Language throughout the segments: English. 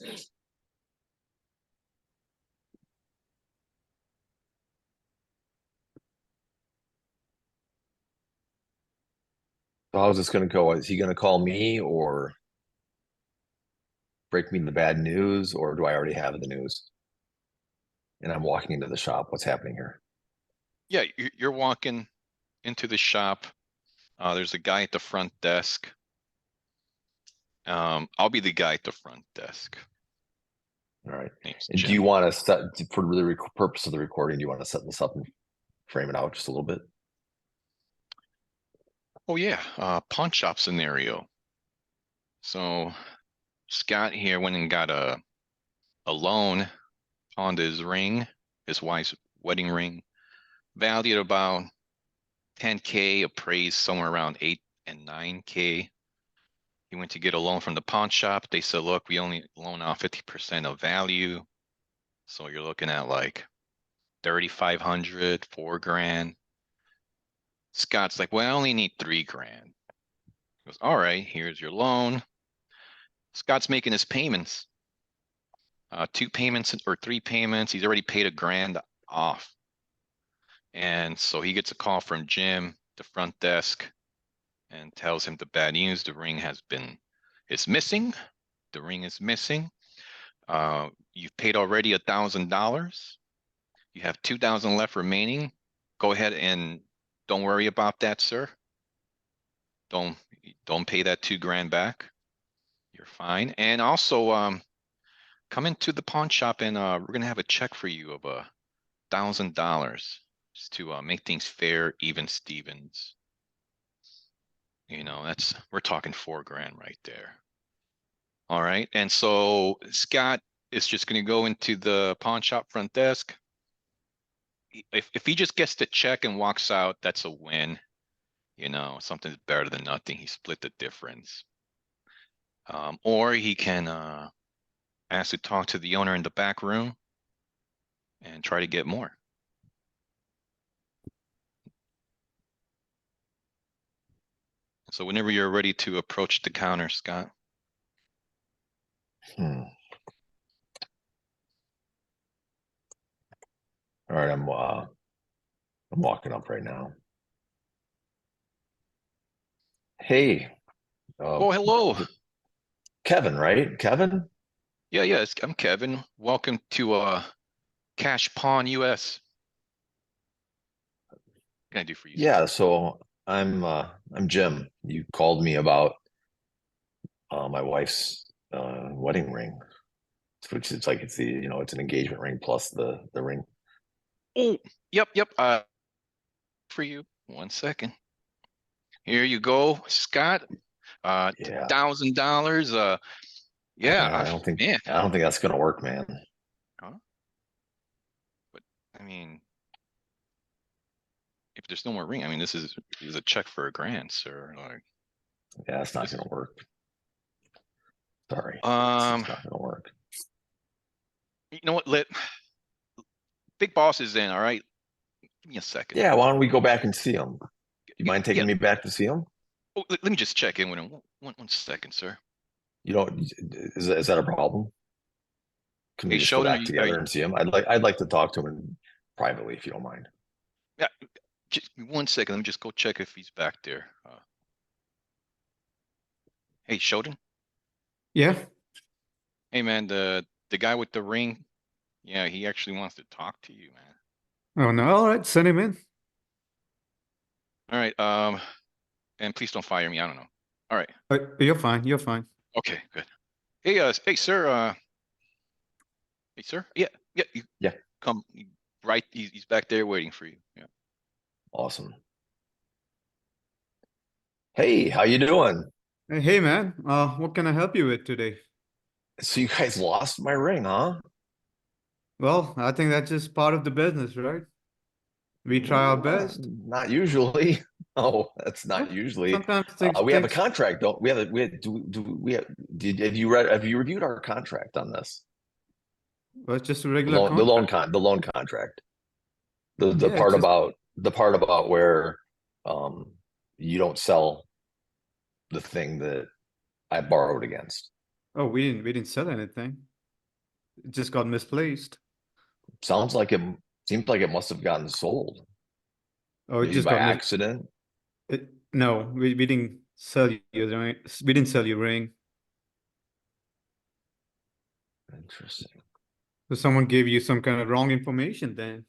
So how's this going to go? Is he going to call me or break me the bad news, or do I already have the news? And I'm walking into the shop. What's happening here? Yeah, you're walking into the shop. There's a guy at the front desk. I'll be the guy at the front desk. All right. Name's And do you Jim. want to set, for the purpose of the recording, do you want to set this up and frame it out just a little bit? Oh yeah, pawn shop scenario. So Scott here went and got a loan on his ring, his wife's wedding ring, valued about 10K, appraised somewhere around 8 and 9K. He went to get a loan from the pawn shop. They said, look, we only loan out 50% of value. So you're looking at like 3,500, 4 grand. Scott's like, well, I only need 3 grand. He goes, all right, here's your loan. Scott's making his payments. 2 payments or 3 payments. He's already paid $1,000 off. And so he gets a call from Jim, the front desk, and tells him the bad news. The ring is missing. The ring is missing. You've paid already $1,000. You have 2,000 left remaining. Go ahead and don't worry about that, sir. Don't pay that 2 grand back. You're fine. And also, come into the pawn shop and we're gonna have a check for you of $1,000 just to make things fair, even Stevens. You know, we're talking 4 grand right there. All right. And so Scott is just gonna go into the pawn shop front desk. If he just gets the check and walks out, that's a win. You know, something's better than nothing. He split the difference. Or he can ask to talk to the owner in the back room and try to get more. So whenever you're ready to approach the counter, Scott. Hmm. All right, I'm walking up right now. Hey, Oh, hello. Kevin, right? Kevin? Yeah, I'm Kevin. Welcome to Cash Pawn US. What can I do for you, sir? Yeah, so I'm Jim. You called me about my wife's wedding ring, which is like it's an engagement ring plus the ring. Oh, yep. For you. 1 second. Here you go, Scott. Yeah, $1,000. I Yeah, don't think man. I don't think that's gonna work, man. Huh? But I mean, if there's no more ring, I mean, this is a check for $1,000, sir. Like Yeah, it's not this is gonna work. Sorry, um, it's not gonna work. you know what? Big boss is in. All right, give me a second. Yeah, why don't we go back and see him? You mind Yeah. taking me back to see him? Oh, let me just check in with him. 1 second, sir. You don't, is that a problem? Can we Hey, just go Sheldon, back together and see him? I'd like to talk to him privately if you don't mind. yeah, just 1 second. Let me just go check if he's back there. Hey, Sheldon. Yeah. Hey, man, the guy with the ring. Yeah, he actually wants to talk to you, man. Oh no. All right. Send him in. All right. And please don't fire me. I don't know. All right. You're fine. You're fine. Okay, good. Hey, sir. Hey, sir. Yeah. You Yeah. come right. He's back there waiting for you. Yeah. Awesome. Hey, how you doing? Hey man. What can I help you with today? So you guys lost my ring, huh? Well, I think that's just part of the business, right? We try our best. Not usually. No, that's not Well, usually. sometimes things We have a things contract, don't we? Have you reviewed our contract on this? well, it's just a regular contract. The loan contract. The Yeah, it's part just about where um you don't sell the thing that I borrowed against. Oh, we didn't sell anything. It just got misplaced. Sounds like it seems like it must have gotten sold. Oh, it Maybe just by got mis accident. it no, we didn't sell you the ring. We didn't sell your ring. Interesting. So someone gave you some kind of wrong information then.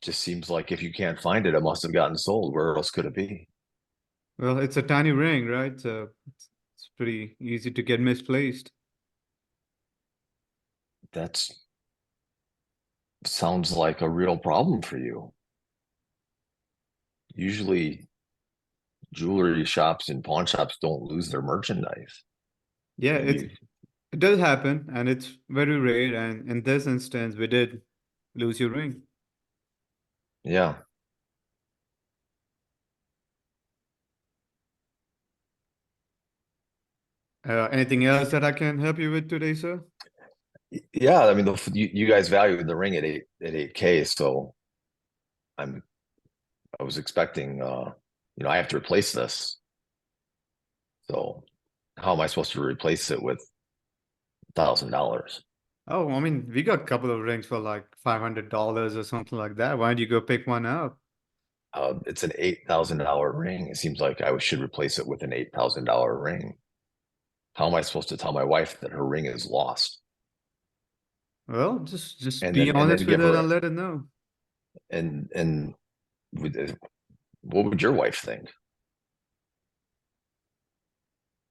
Just seems like if you can't find it, it must have gotten sold. Where else could it be? Well, it's a tiny ring, right? So it's pretty easy to get misplaced. That's sounds like a real problem for you. Usually jewelry shops and pawn shops don't lose their merchandise. Yeah, Maybe, it does happen, and it's very rare. And in this instance, we did lose your ring. yeah. Anything else that I can help you with today, sir? Yeah, I mean, you guys valued the ring at 8K, so I was expecting, I have to replace this. So how am I supposed to replace it with $1,000? Oh, I mean, we got a couple of rings for like $500 or something like that. Why don't you go pick one up? It's an $8,000 ring. It seems like I should replace it with an $8,000 ring. How am I supposed to tell my wife that her ring is lost? Well, just And be then honest with give her her and let her know. and what would your wife think?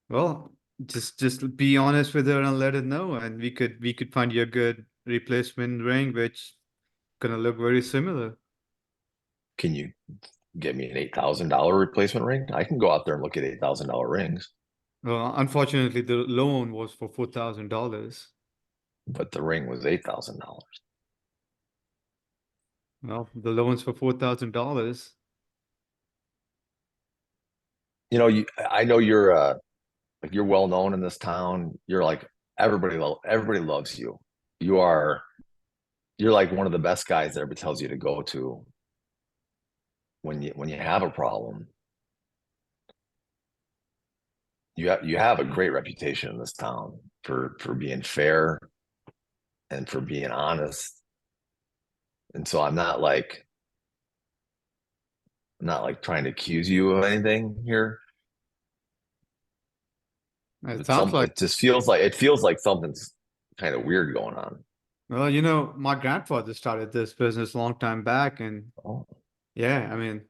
Well, just be honest with her and let her know, and we could find you a good replacement ring, which gonna look very similar. Can you get me an $8,000 replacement ring? I can go out there and look at $8,000 rings, Well, unfortunately, the loan was for $4,000. but the ring was $8,000. Well, the loan's for $4,000. I know you're like you're well known in this town. You're like everybody loves you. You are you're like one of the best guys that everybody tells you to go to when you have a problem. You have a great reputation in this town for being fair and for being honest. And so I'm not like trying to accuse you of anything here. It But sounds like, it feels like something's kind of weird going on. well, my grandfather started this business a long time back, and Oh, yeah, I mean,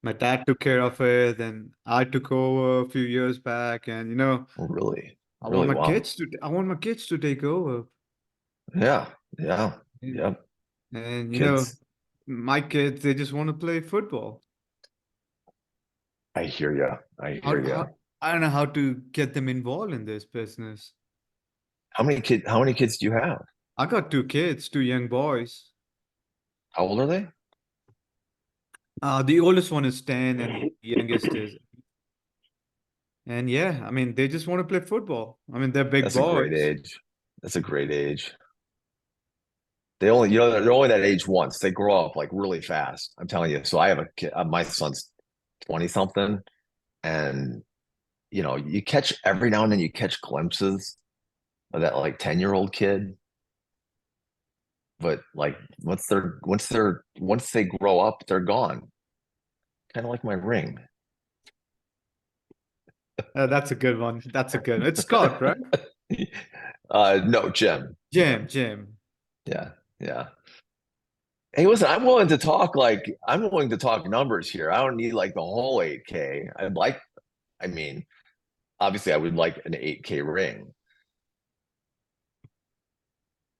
my dad took care of it, and I took over a few years back, and really? I want Really? my Wow. kids to I want my kids to take over. Yeah. Yeah. Yeah. Yep. And Kids. my kids, they just want to play football. I hear you. I hear How, you. how I don't know how to get them involved in this business. How many kids do you have? I got two kids, two young boys. How old are they? The oldest one is 10 and the youngest is, and yeah, I mean, they just want to play football. I mean, they're big That's a great boys. age. That's a great age. They're only that age once. They grow up like really fast. I'm telling you. So I have a kid, my son's 20 something, and you catch every now and then you catch glimpses of that like 10-year-old kid. But like once they grow up, they're gone. Kind of like my ring. That's a good one. That's a good one. It's Scott, right? No, Jim. Jim. Yeah, yeah. Hey, listen, I'm willing to talk numbers here. I don't need like the whole 8K. I mean, obviously I would like an 8K ring.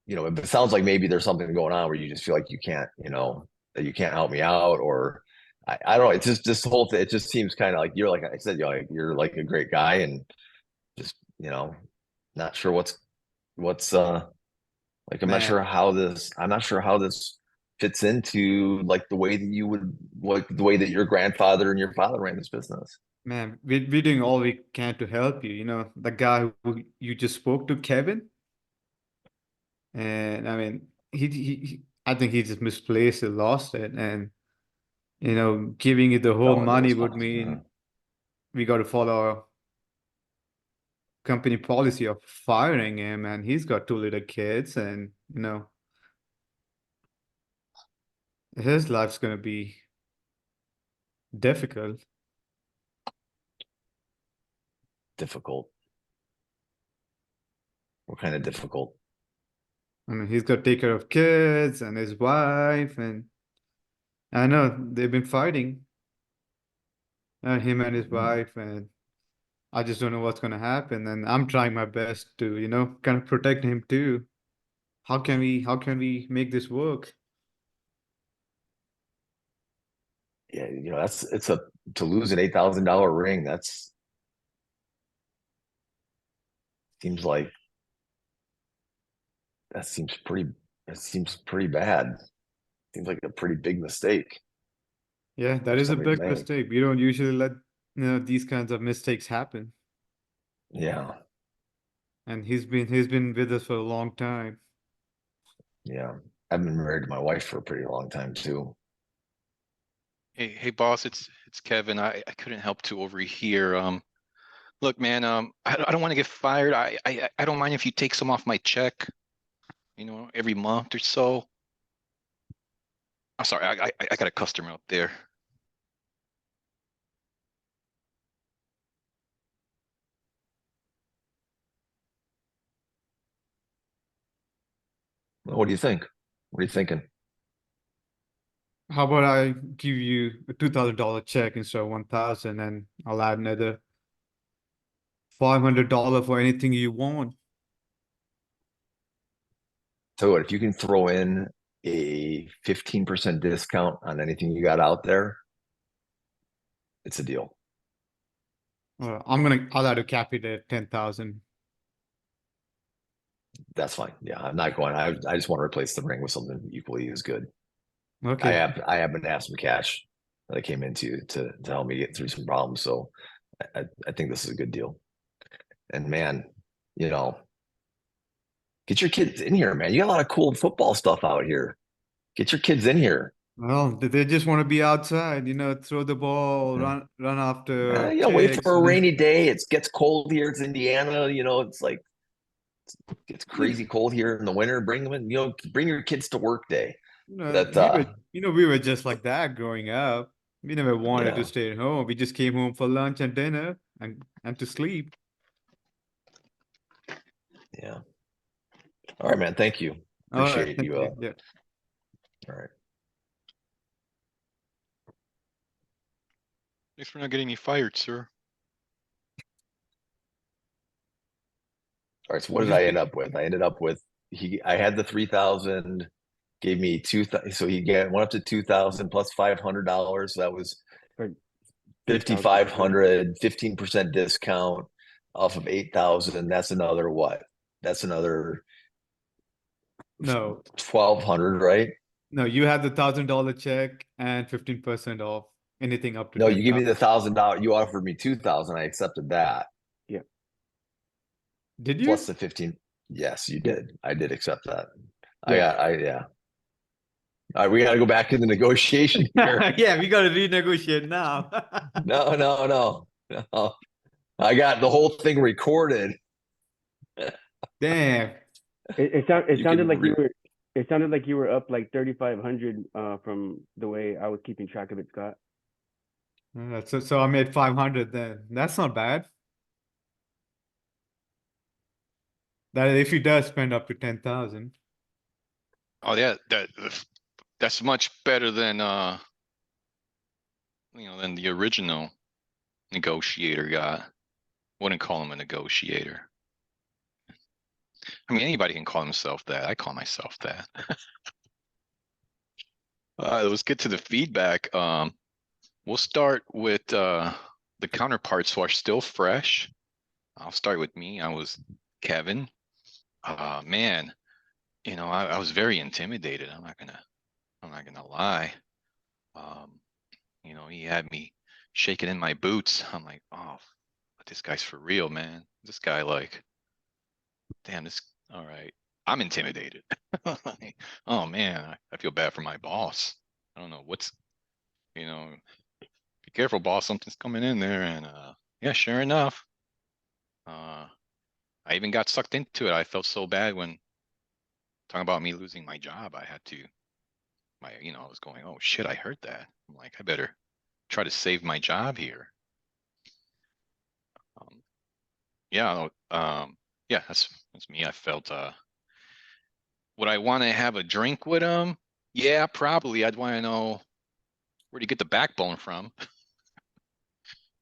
It sounds like maybe there's something going on where you just feel like that you can't help me out, or I don't know. It's just this whole thing. It just seems kind of like like I said, you're like a great guy, and just not sure what's like Man, I'm not sure how this fits into like the way that you would like the way that your grandfather and your father ran this business. man, we're doing all we can to help you. The guy who you just spoke to, Kevin, and I mean, I think he just misplaced it, lost it, and giving you the whole Fell into money his would pocket. Yeah. mean we got to follow company policy of firing him, and he's got two little kids, and his life's gonna be difficult. Difficult. What kind of difficult? I mean, he's got to take care of kids and his wife, and I know they've been fighting, him and his wife, and I just don't know what's gonna happen. And I'm trying my best to, kind of protect him too. How can we make this work? Yeah, to lose an $8,000 ring. Seems like that seems pretty bad. Seems like a pretty big mistake Yeah, that for is a somebody to big make. mistake. We don't usually let, these kinds of mistakes happen. Yeah, And he's been with us for a long time. yeah. I've been married to my wife for a pretty long time too. Hey, boss, it's Kevin. I couldn't help to overhear. Look, man, I don't want to get fired. I don't mind if you take some off my check, every month or so. I'm sorry, I got a customer up there. What do you think? What are you thinking? How about I give you a $2,000 check instead of 1,000, and I'll add another $500 for anything you want. So if you can throw in a 15% discount on anything you got out there, it's a deal. I'll add a cap it at 10,000. That's fine. Yeah, I'm not going. I just want to replace the ring with something equally as good. Okay. I happen to have some cash that I came into to help me get through some problems. So I think this is a good deal. And man, get your kids in here, man. You got a lot of cool football stuff out here. Get your kids in here. Well, they just want to be outside, throw the ball, Yeah. run after Wait chicks. for a rainy day. It gets cold here. It's Indiana. It's like it's crazy cold here in the winter. Bring them in. Bring your kids to work day. That We were just like that growing up. We never wanted to yeah, stay at home. We just came home for lunch and dinner and to sleep. yeah. All right, man. Thank you. All right, Appreciate thank you. you. Yeah. All right. Thanks for not getting me fired, sir. All right. So what did Just I end be, up with? I ended up with I had the 3,000, gave me so he went up to 2,000 plus $500. So that was Or 3,500. 5,500, 15% discount off of 8,000. That's another what? That's another no, 1,200, right? no, you had the $1,000 check and 15% off anything up to No, you give me 10,000. the $1,000. You offered me 2,000. I accepted that Yeah. Did plus you? the 15. Yes, you Yeah. did. I did accept that. Yeah. Yeah. All right, we got to go back to the negotiation here. Yeah, we gotta renegotiate now. No. I got the whole thing recorded. Damn. It You sounded can like you were up like 3,500 from the way I was keeping track of it, Scott. So I made 500 then. That's not bad. That if he does spend up to 10,000. Oh yeah, that's much better than than the original negotiator got. Wouldn't call him a negotiator. I mean, anybody can call himself that. I call myself that. Let's get to the feedback. We'll start with the counterparts who are still fresh. I'll start with me. I was Kevin. Man, I was very intimidated. I'm not gonna lie. He had me shaking in my boots. I'm like, oh, but this guy's for real, man. This guy, like, damn, all right. I'm intimidated. Oh man, I feel bad for my boss. I don't know be careful, boss. Something's coming in there, and yeah, sure enough, I even got sucked into it. I felt so bad when talking about me losing my job. I had to, I was going, oh shit, I heard that. I'm like, I better try to save my job here. Um, yeah, yeah, that's me. I felt, would I want to have a drink with him? Yeah, probably. I'd want to know where do you get the backbone from?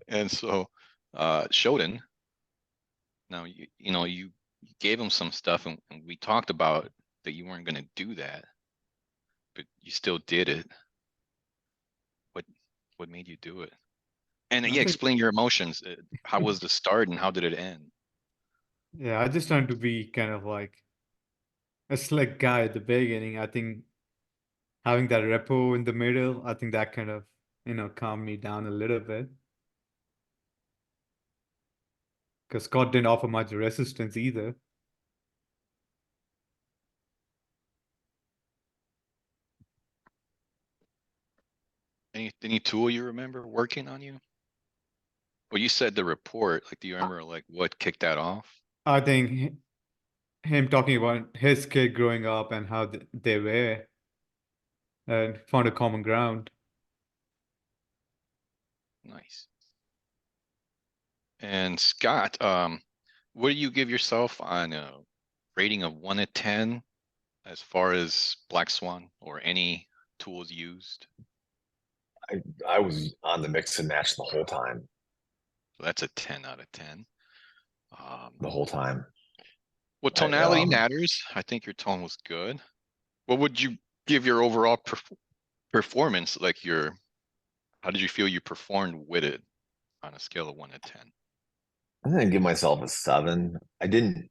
And so, Shoden, now you gave him some stuff, and we talked about that you weren't going to do that, but you still did it. What made you do it? And I yeah, think, explain your emotions. How was the start and how did it end? yeah, I just trying to be kind of like a slick guy at the beginning. I think having that repo in the middle, I think that kind of, calmed me down a little bit. Because Scott didn't offer much resistance either. Any tool you remember working on you? Well, you said the report. Like, do you remember like what kicked that off? I think him talking about his kid growing up and how they were and found a common ground. Nice. And Scott, what do you give yourself on a rating of 1 to 10 as far as Black Swan or any tools used? I was on the mix and match the whole time. So that's a 10 out of 10. The whole time. Well, I, tonality matters. I think your tone was good. What would you give your overall performance? Like how did you feel you performed with it on a scale of 1 to 10? I'm gonna give myself a 7. I didn't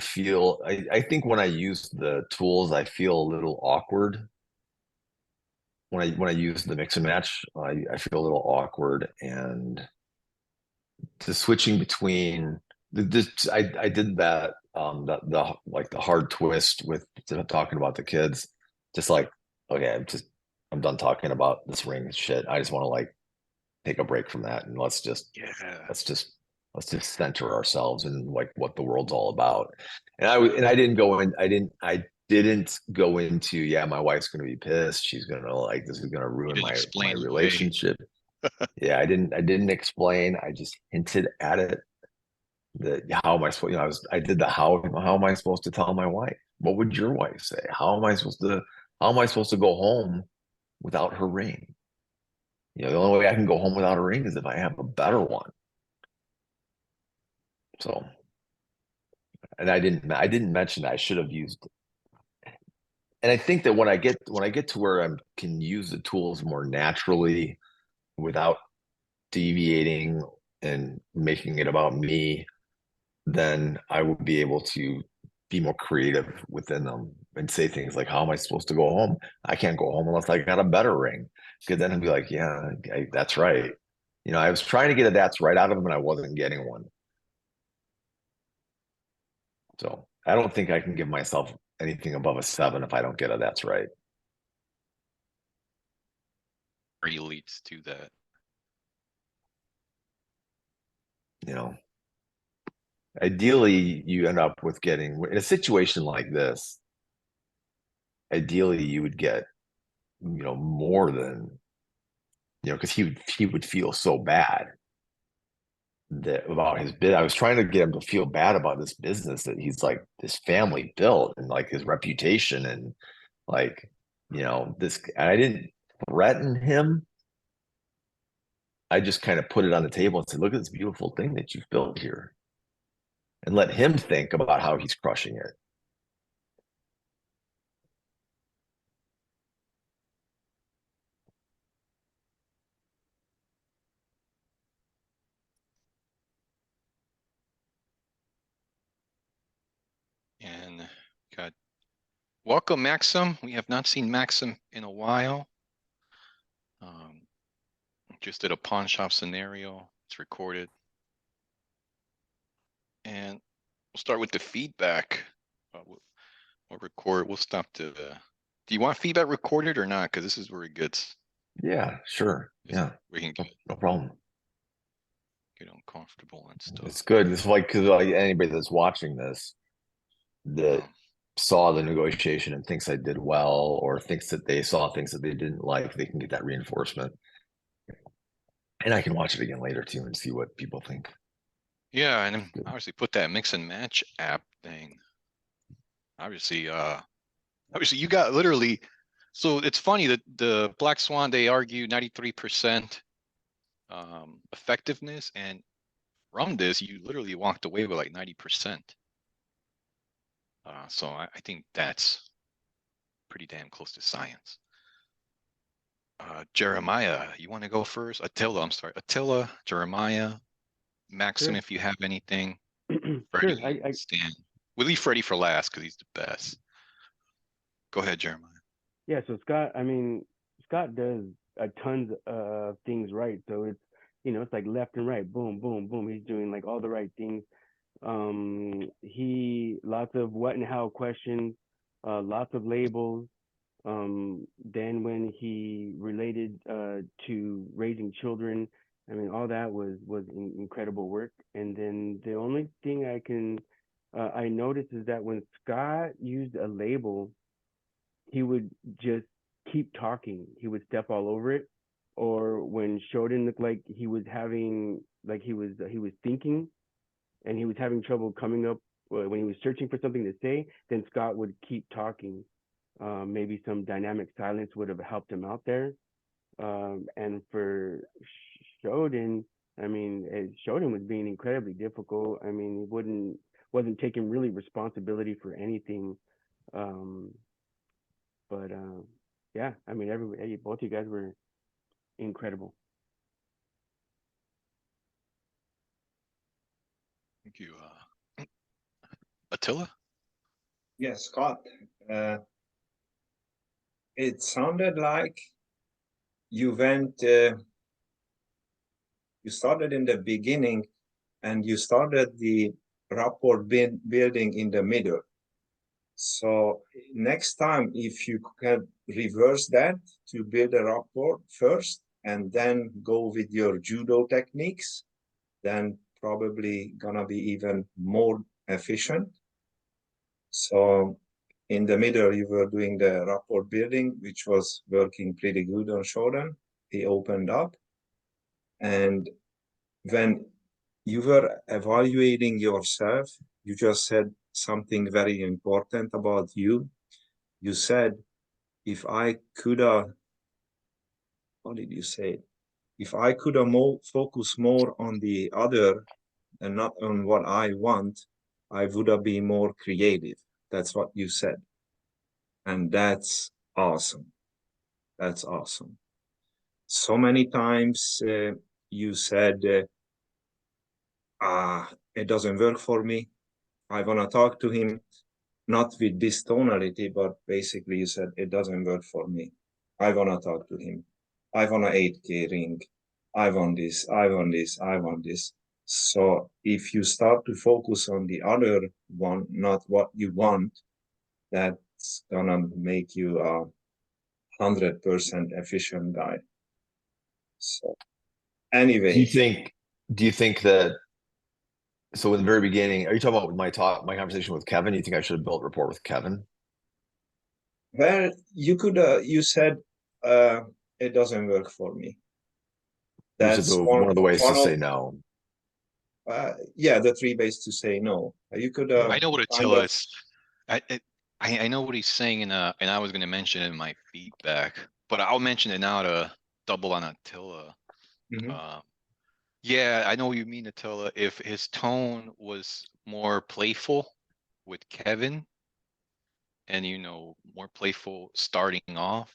feel I think when I use the tools, I feel a little awkward. When I use the mix and match, I feel a little awkward, and the switching between I did that the like the hard twist with talking about the kids, just like, okay, I'm done talking about this ring shit. I just want to like take a break from that, and Yeah. let's just center ourselves in like what the world's all about. And I didn't go into, yeah, my wife's gonna be pissed, she's gonna like, this is gonna You ruin didn't my explain it away. relationship. Yeah, I didn't explain. I just hinted at it, that how am I supposed, I did the how am I supposed to tell my wife? What would your wife say? How am I supposed to go home without her ring? The only way I can go home without a ring is if I have a better one. So, and I didn't mention that I should have used. And I think that when I get to where I can use the tools more naturally without deviating and making it about me, then I will be able to be more creative within them and say things like, how am I supposed to go home? I can't go home unless I got a better ring. Because then I'd be like, yeah, that's right. I was trying to get a that's right out of him, and I wasn't getting one. So I don't think I can give myself anything above a 7 if I don't get a that's right. Or leads to that. Ideally, you end up with getting, in a situation like this, ideally you would get, more than, because he would feel so bad that about his bid. I was trying to get him to feel bad about this business that he's like, this family built, and like his reputation, and like, this. And I didn't threaten him. I just kind of put it on the table and said, look at this beautiful thing that you've built here, and let him think about how he's crushing it. And got welcome, Maxim. We have not seen Maxim in a while. Just did a pawn shop scenario. It's recorded. And we'll start with the feedback. We'll record. We'll stop to the. Do you want feedback recorded or not? Because this is where it gets. Yeah, sure. Yeah, We can get. no problem. get uncomfortable and stuff. It's good. It's like, because like anybody that's watching this that Um, saw the negotiation and thinks I did well, or thinks that they saw things that they didn't like, they can get that reinforcement. And I can watch it again later too and see what people think. yeah, and then Good. obviously put that mix and match app thing. Obviously, you got literally. So it's funny that the Black Swan, they argue 93% effectiveness, and from this, you literally walked away with like 90%. So I think that's pretty damn close to science. Jeremiah, you want to go first? Attila, I'm sorry. Attila, Jeremiah, Maxim, Sure. if you have anything. Sure. Freddie, Stan. We'll leave Freddie for last because he's the best. Go ahead, Jeremiah. Yeah, so Scott, I mean, Scott does a tons of things right. So it's, it's like left and right, boom, boom, boom. He's doing like all the right things. He lots of what and how questions, lots of labels. Then when he related to raising children, I mean, all that was incredible work. And then the only thing I noticed is that when Scott used a label, he would just keep talking. He would step all over it. Or when Shodan looked like he was having, like he was thinking, and he was having trouble coming up when he was searching for something to say, then Scott would keep talking. Maybe some dynamic silence would have helped him out there. And for Shodan, I mean, Shodan was being incredibly difficult. I mean, he wasn't taking really responsibility for anything. Um, but yeah, I mean, both you guys were incredible. Thank you. Attila? Yes, Scott. It sounded like you started in the beginning and you started the rapport building in the middle. So next time, if you can reverse that to build a rapport first and then go with your judo techniques, then probably gonna be even more efficient. So in the middle, you were doing the rapport building, which was working pretty good on Shodan. He opened up. And when you were evaluating yourself, you just said something very important about you. You said, if I could have, what did you say? If I could have focus more on the other and not on what I want, I would have been more creative. That's what you said. And that's awesome. That's awesome. So many times you said, it doesn't work for me. I want to talk to him, not with this tonality, but basically you said, it doesn't work for me. I want to talk to him. I want an 8K ring. I want this, I want this, I want this. So if you start to focus on the other one, not what you want, that's gonna make you a 100% efficient guy. So anyway. Do you think that, so in the very beginning, are you talking about my conversation with Kevin? You think I should have built rapport with Kevin? Well, you could, you said, it doesn't work for me. That's one of the ways to say of, no. yeah, the 3 ways to say no. You could. I know what kind Attila of- is. I know what he's saying, and I was going to mention it in my feedback, but I'll mention it now to double on Attila. Mhm. Yeah, I know what you mean, Attila. If his tone was more playful with Kevin, and more playful starting off,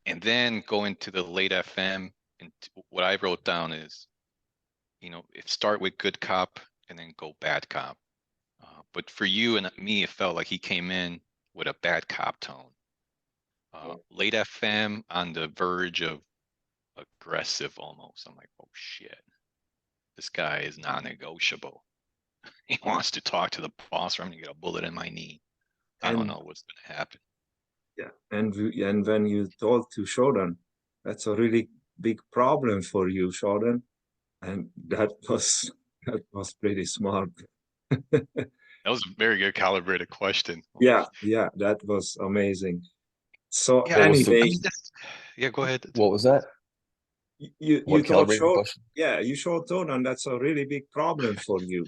and then go into the late FM, and what I wrote down is, if start with good cop and then go bad cop. But for you and me, it felt like he came in with a bad cop tone. Late FM on the verge of aggressive almost. I'm like, oh shit, this guy is non-negotiable. He wants to talk to the boss, or I'm gonna get a bullet in my knee. I don't know what's gonna happen. Yeah, and when you told to Shodan, that's a really big problem for you, Shodan. And that was pretty smart. That was a very good calibrated question. Yeah, that was amazing. So Yeah, What was the- I anyway, mean, yeah, go ahead. What was that? you What told calibrated Sean, question? yeah, you showed Tonan that's a really big problem for you.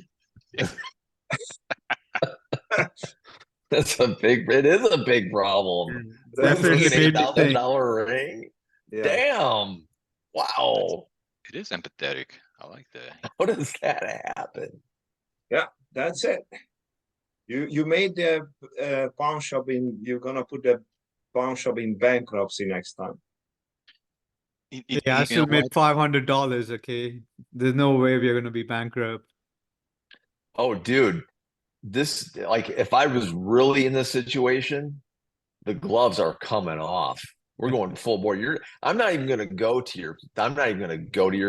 It is a big problem. That's Definitely Losing an made eight me thousand think. dollar ring. yeah. Damn. Wow. It is empathetic. I like that. How does that happen? Yeah, that's it. You made the pawn shop in. You're gonna put the pawn shop in bankruptcy next time. Yeah, I You know still made what? $500. Okay, there's no way we're gonna be bankrupt. Oh, dude. This, like, if I was really in this situation, the gloves are coming off. We're going full bore. I'm not even gonna go to your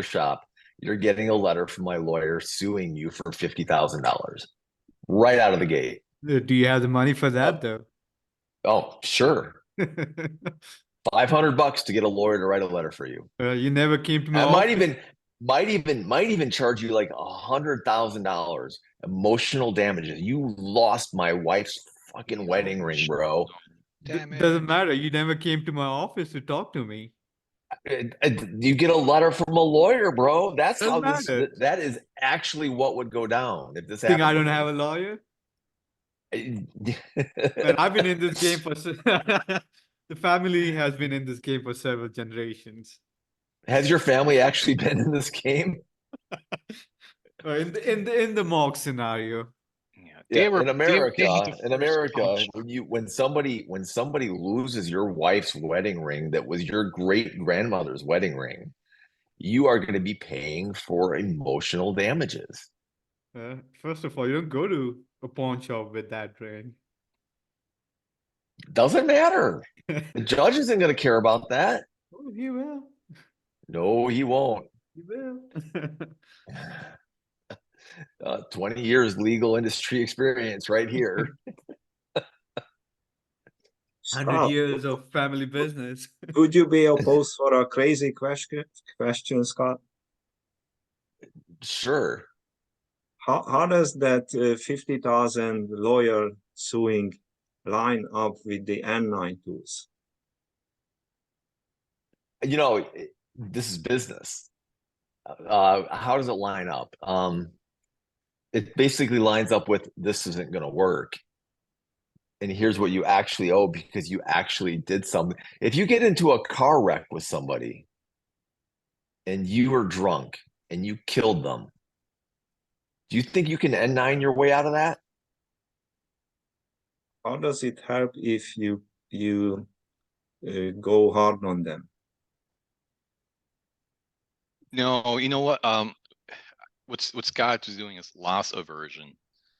shop. You're getting a letter from my lawyer suing you for $50,000 right out of the gate. Do you have the money for that though? Oh, sure. $500 to get a lawyer to write a letter for you. You never came to my I might office. even charge you like $100,000 emotional damages. You lost my wife's fucking wedding ring, bro. Damn it. Doesn't matter. You never came to my office to talk to me. You get a letter from a lawyer, bro. That's Doesn't how this. matter. That is actually what would go down if this Think happened. I don't have a lawyer? Man, I've been in this game for the family has been in this game for several generations. Has your family actually been in this game? In the mock scenario. Yeah, Yeah, in they America, had the first pawn shop. when somebody loses your wife's wedding ring that was your great grandmother's wedding ring, you are going to be paying for emotional damages. First of all, you don't go to a pawn shop with that ring. Doesn't matter. The judge isn't going to care about that. Oh, he will. No, he won't. He will. 20 years legal industry experience right here. 100 Scott, years of family business. would you be opposed for a crazy question, Scott? Sure. How does that 50,000 lawyer suing line up with the N9 tools? This is business. How does it line up? It basically lines up with this isn't going to work. And here's what you actually owe because you actually did something. If you get into a car wreck with somebody and you were drunk and you killed them, do you think you can N9 your way out of that? How does it help if you go hard on them? No, you know what? What Scott is doing is loss aversion.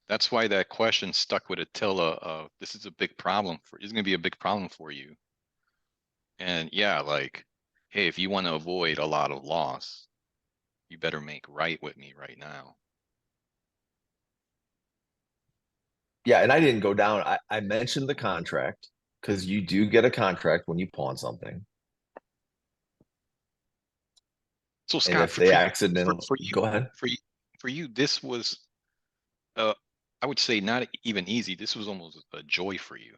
That's why that question stuck with Attila. This is a big problem it's going to be a big problem for you. And yeah, like, hey, if you want to avoid a lot of loss, you better make right with me right now. Yeah, and I didn't go down. I mentioned the contract because you do get a contract when you pawn something. So And Scott, if they accidentally for you, go ahead. for you, this was, I would say not even easy. This was almost a joy for you.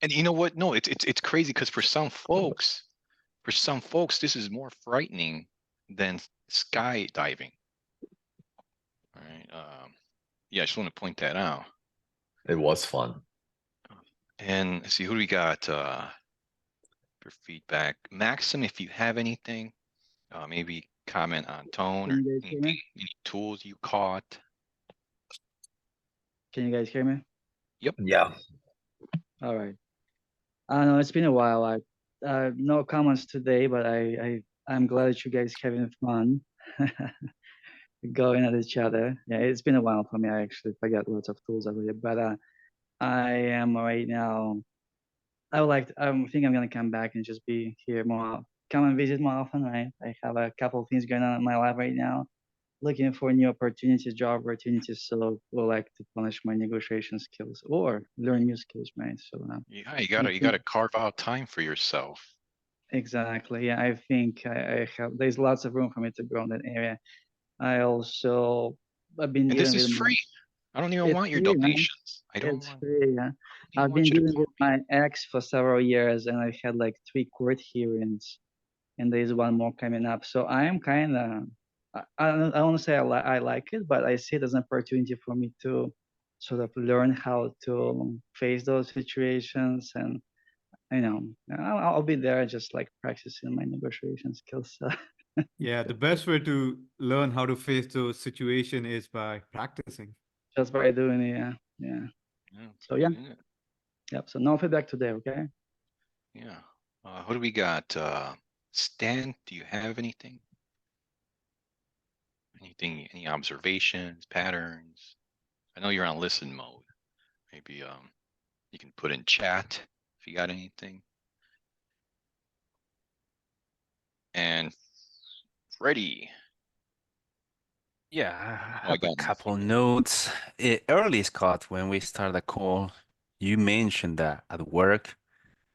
And you know what? No, it's crazy because for some folks, this is more frightening than skydiving. All right. Yeah, I just want to point that out. It was fun. And let's see who do we got for feedback. Maxim, if you have anything, maybe comment on tone or Can you guys hear me? any tools you caught. Can you guys hear me? Yeah. All right. I know it's been a while. No comments today, but I'm glad that you guys having fun going at each other. Yeah, it's been a while for me. I actually forgot lots of tools over here, but I am right now. I think I'm gonna come back and just be here more, come and visit more often. Right? I have a couple of things going on in my life right now, looking for new opportunities, job opportunities. So we'll like to polish my negotiation skills or learn new skills, right? So Yeah, you gotta carve out time for yourself. Exactly. Yeah, I think I have. There's lots of room for me to grow in that area. I've been And this dealing is with my. free. I don't even It's want your free, man. donations. I don't It's want, free. Yeah. I don't even I've been want you to dealing with copy. my ex for several years, and I had like 3 court hearings, and there's one more coming up. So I am kind of. I don't want to say I like it, but I see it as an opportunity for me to sort of learn how to face those situations, and I'll be there just like practicing my negotiation skills. So. Yeah, the best way to learn how to face those situations is by practicing. Just by doing it, yeah. Yeah, So yeah, doing it. yep. So no feedback today, okay? Yeah. Who do we got? Stan, do you have anything? Anything, any observations, patterns? I know you're on listen mode. Maybe you can put in chat if you got anything. And Freddie. Yeah, I Oh, I have a got couple nothing. notes. Early, Scott, when we started the call, you mentioned that at work,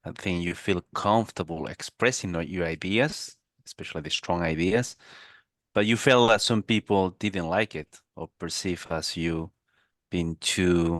I think you feel comfortable expressing your ideas, especially the strong ideas, but you felt that some people didn't like it or perceive as you being too